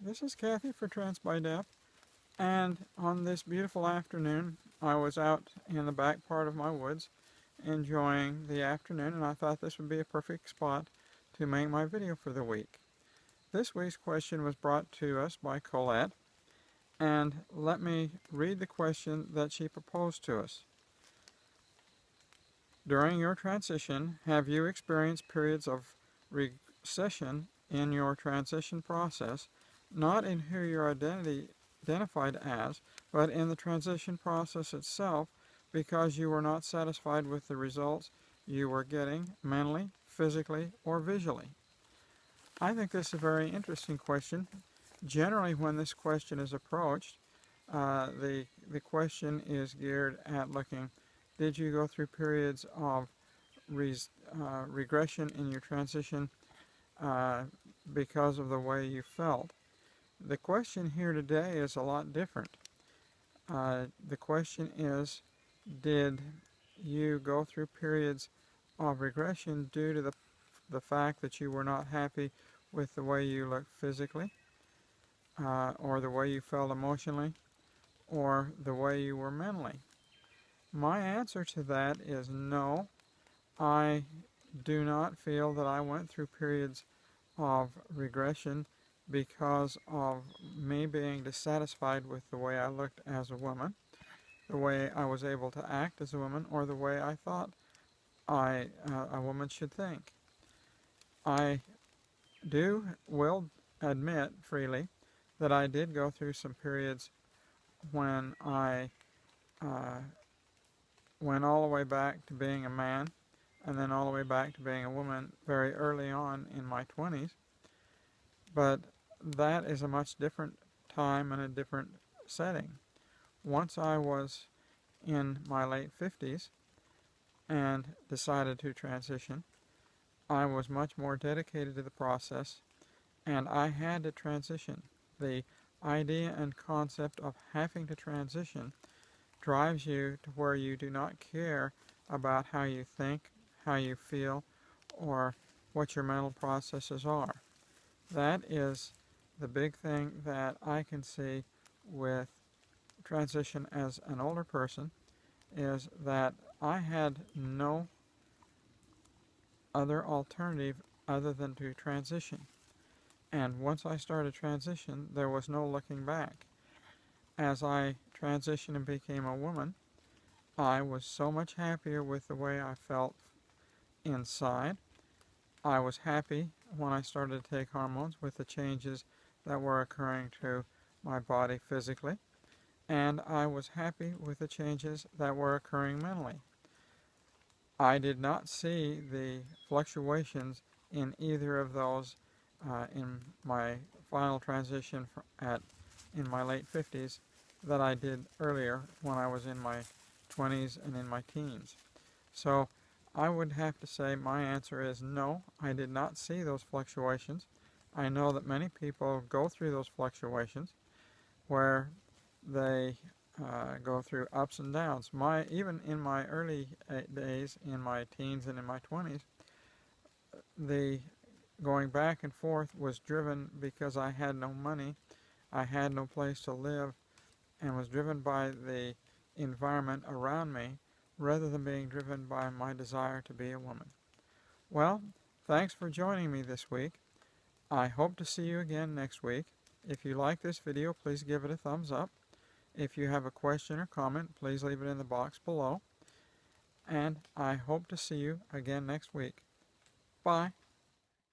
this is Kathy for Trans by Deaf, and on this beautiful afternoon I was out in the back part of my woods enjoying the afternoon, and I thought this would be a perfect spot to make my video for the week. This week's question was brought to us by Colette, and let me read the question that she proposed to us. During your transition, have you experienced periods of recession in your transition process, not in who you're identified as, but in the transition process itself, because you were not satisfied with the results you were getting mentally, physically, or visually? I think this is a very interesting question. Generally, when this question is approached, the question is geared at looking, did you go through periods of regression in your transition because of the way you felt? The question here today is a lot different. The question is, did you go through periods of regression due to the fact that you were not happy with the way you looked physically, or the way you felt emotionally, or the way you were mentally? My answer to that is no. I do not feel that I went through periods of regression because of me being dissatisfied with the way I looked as a woman, the way I was able to act as a woman, or the way I thought a woman should think. I will admit freely that I did go through some periods when I went all the way back to being a man and then all the way back to being a woman very early on in my 20s. But that is a much different time and a different setting. Once I was in my late 50s and decided to transition, I was much more dedicated to the process, and I had to transition. The idea and concept of having to transition drives you to where you do not care about how you think, how you feel, or what your mental processes are. That is the big thing that I can see with transition as an older person, is that I had no other alternative other than to transition. And once I started transition, there was no looking back. As I transitioned and became a woman, I was so much happier with the way I felt inside. I was happy when I started to take hormones with the changes that were occurring to my body physically, and I was happy with the changes that were occurring mentally. I did not see the fluctuations in either of those in my final transition in my late 50s that I did earlier when I was in my 20s and in my teens. So I would have to say my answer is no, I did not see those fluctuations. I know that many people go through those fluctuations where they go through ups and downs. Even in my early days, in my teens and in my 20s, the going back and forth was driven because I had no money, I had no place to live, and was driven by the environment around me rather than being driven by my desire to be a woman. Well, thanks for joining me this week. I hope to see you again next week. If you like this video, please give it a thumbs up. If you have a question or comment, please leave it in the box below. And I hope to see you again next week. Bye.